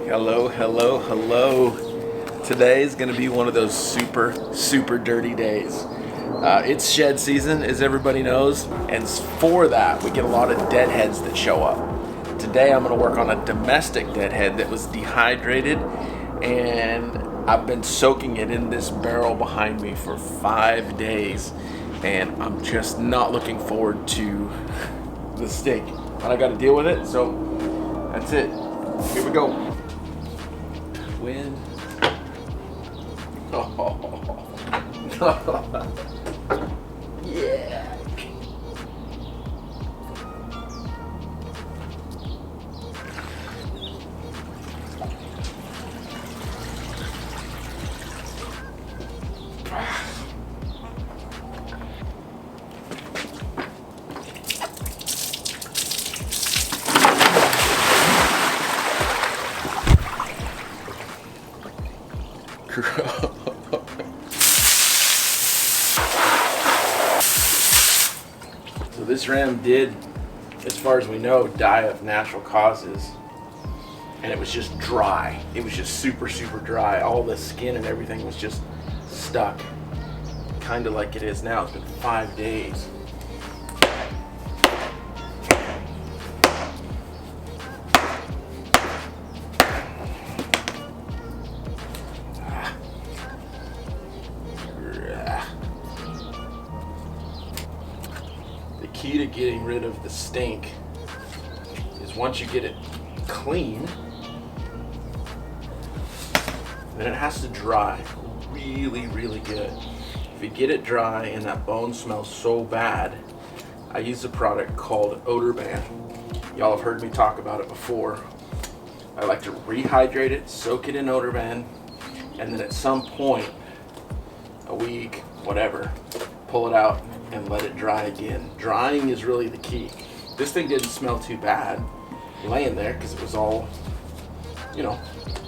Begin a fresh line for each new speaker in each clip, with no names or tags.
Hello, hello, hello. Today is going to be one of those super dirty days. It's shed season, as everybody knows, and for that, we get a lot of deadheads that show up. Today, I'm going to work on a domestic deadhead that was dehydrated, and I've been soaking it in this barrel behind me for 5 days, and I'm just not looking forward to the stink. But I got to deal with it, so that's it. Here we go. Wind. Oh. Yeah. So this ram did, as far as we know, die of natural causes, and it was just dry. It was just super dry. All the skin and everything was just stuck, kind of like it is now. It's been 5 days. The key to getting rid of the stink is once you get it clean, then it has to dry really good. If you get it dry and that bone smells so bad, I use a product called Whitebone. Y'all have heard me talk about it before. I like to rehydrate it, soak it in Whitebone, and then at some point, a week, whatever, pull it out and let it dry again. Drying is really the key. This thing didn't smell too bad laying there because it was all,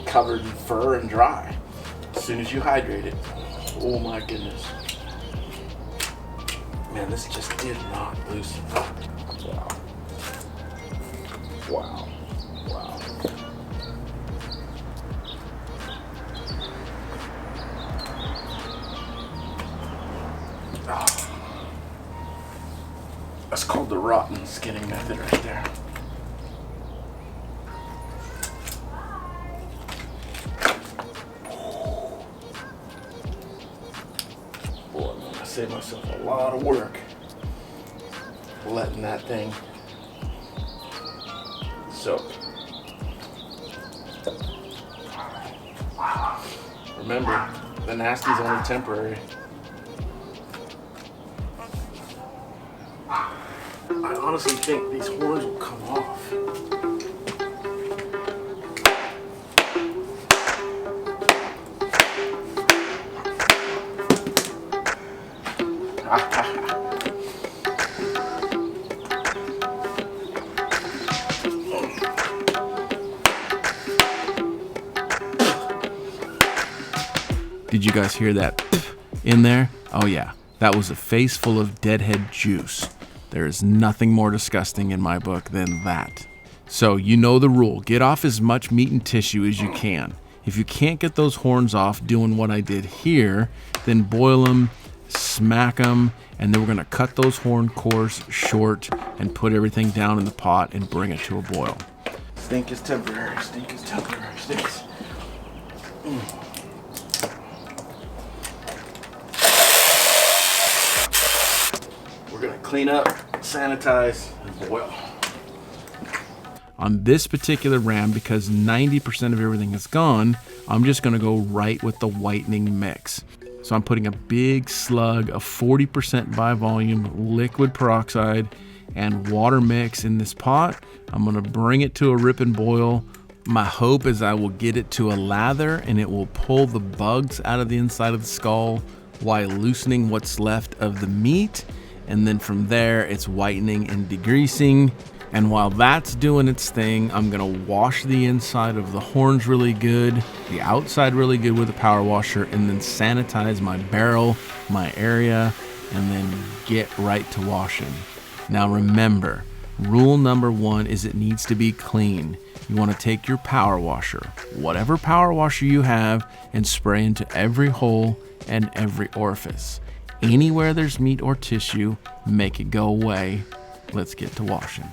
covered in fur and dry. As soon as you hydrate it, oh my goodness. Man, this just did not loosen up. Wow. That's called the rotten skinning method right there. Boy, I'm gonna save myself a lot of work letting that thing soak. Remember, the nasty's only temporary. I honestly think these horns will come off.
Did you guys hear that in there? Oh yeah, that was a face full of deadhead juice. There is nothing more disgusting in my book than that. So you know the rule. Get off as much meat and tissue as you can. If you can't get those horns off doing what I did here, then boil them, smack them, and then we're gonna cut those horn cores short and put everything down in the pot and bring it to a boil.
Stink is temporary, stink is temporary, stinks. We're gonna clean up, sanitize, and boil.
On this particular ram, because 90% of everything is gone, I'm just gonna go right with the whitening mix. So I'm putting a big slug of 40% by volume liquid peroxide and water mix in this pot. I'm gonna bring it to a rip and boil. My hope is I will get it to a lather and it will pull the bugs out of the inside of the skull while loosening what's left of the meat. And then from there, it's whitening and degreasing. And while that's doing its thing, I'm gonna wash the inside of the horns really good, the outside really good with a power washer, and then sanitize my barrel, my area, and then get right to washing. Now remember, Rule number 1 is it needs to be clean. You want to take your power washer, whatever power washer you have, and spray into every hole and every orifice. Anywhere there's meat or tissue, make it go away. Let's get to washing.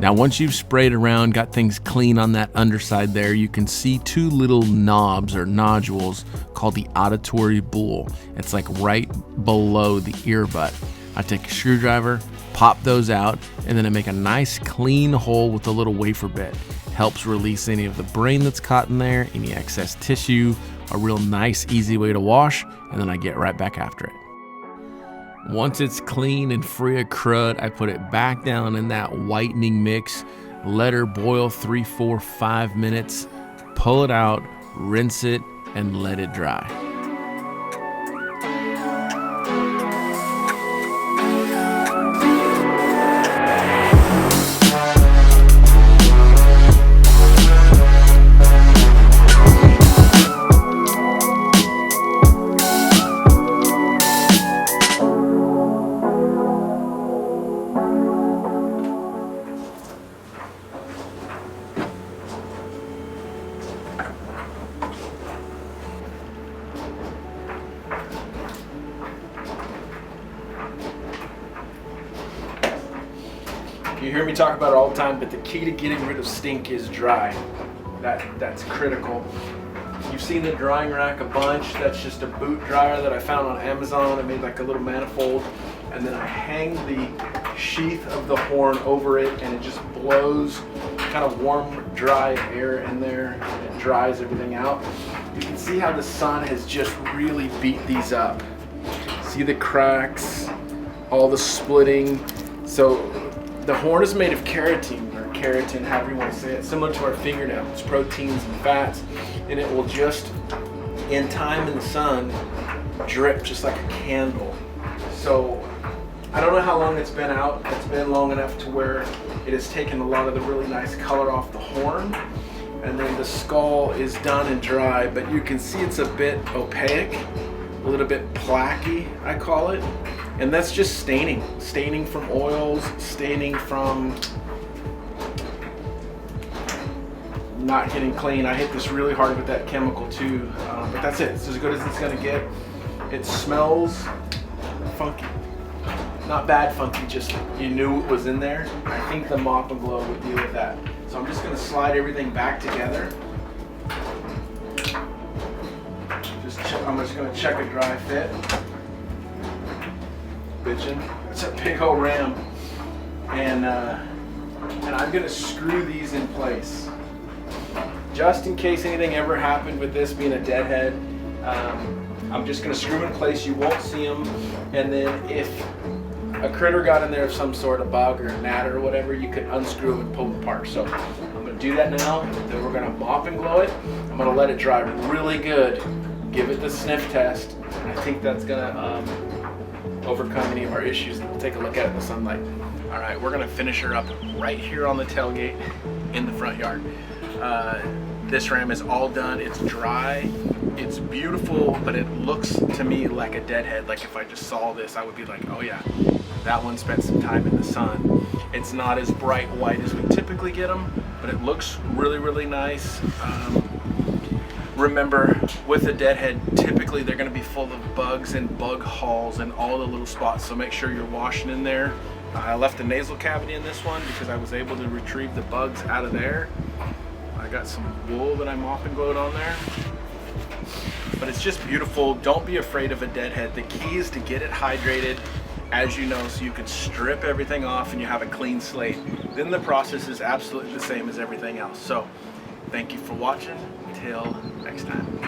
Now, once you've sprayed around, got things clean on that underside there, you can see 2 little knobs or nodules called the auditory bowl. It's like right below the ear butt. I take a screwdriver, pop those out, and then I make a nice clean hole with a little wafer bit. Helps release any of the brain that's caught in there, any excess tissue, a real nice, easy way to wash, and then I get right back after it. Once it's clean and free of crud, I put it back down in that whitening mix, let her boil 3, 4, 5 minutes, pull it out, rinse it, and let it dry.
You hear me talk about it all the time, but the key to getting rid of stink is dry. That's critical. You've seen the drying rack a bunch. That's just a boot dryer that I found on Amazon. I made like a little manifold, and then I hang the sheath of the horn over it, and it just blows kind of warm, dry air in there, and it dries everything out. You can see how the sun has just really beat these up. See the cracks, all the splitting. So the horn is made of keratin, or keratin, however you want to say it, similar to our fingernail. It's proteins and fats, and it will just, in time in the sun, drip just like a candle. So I don't know how long it's been out. It's been long enough to where it has taken a lot of the really nice color off the horn, and then the skull is done and dry, but you can see it's a bit opaque, a little bit plaquey, I call it. And that's just staining from oils, staining from not getting clean. I hit this really hard with that chemical too, but that's it. It's as good as it's gonna get. It smells funky. Not bad funky, just you knew it was in there. I think the mop and glow would deal with that. So I'm just gonna slide everything back together. I'm just gonna check a dry fit. Bitchin'. It's a big old ram, and I'm gonna screw these in place just in case anything ever happened with this being a deadhead. I'm just gonna screw them in place. You won't see them, and then if a critter got in there of some sort, a bug or a gnat or whatever, you could unscrew them and pull them apart. So I'm gonna do that now. Then we're gonna mop and glow it. I'm gonna let it dry really good. Give it the sniff test, and I think that's gonna overcome any of our issues. We'll take a look at it in the sunlight. All right, we're gonna finish her up right here on the tailgate in the front yard. This ram is all done. It's dry. It's beautiful, but it looks to me like a deadhead. Like if I just saw this, I would be like, oh yeah, that one spent some time in the sun. It's not as bright white as we typically get them, but it looks really, really nice. Remember, with a deadhead, typically they're going to be full of bugs and bug hauls and all the little spots, so make sure you're washing in there. I left the nasal cavity in this one because I was able to retrieve the bugs out of there. I got some wool that I mop and glowed on there. But it's just beautiful. Don't be afraid of a deadhead. The key is to get it hydrated, as you know, so you can strip everything off and you have a clean slate. Then the process is absolutely the same as everything else. So, thank you for watching. until next time.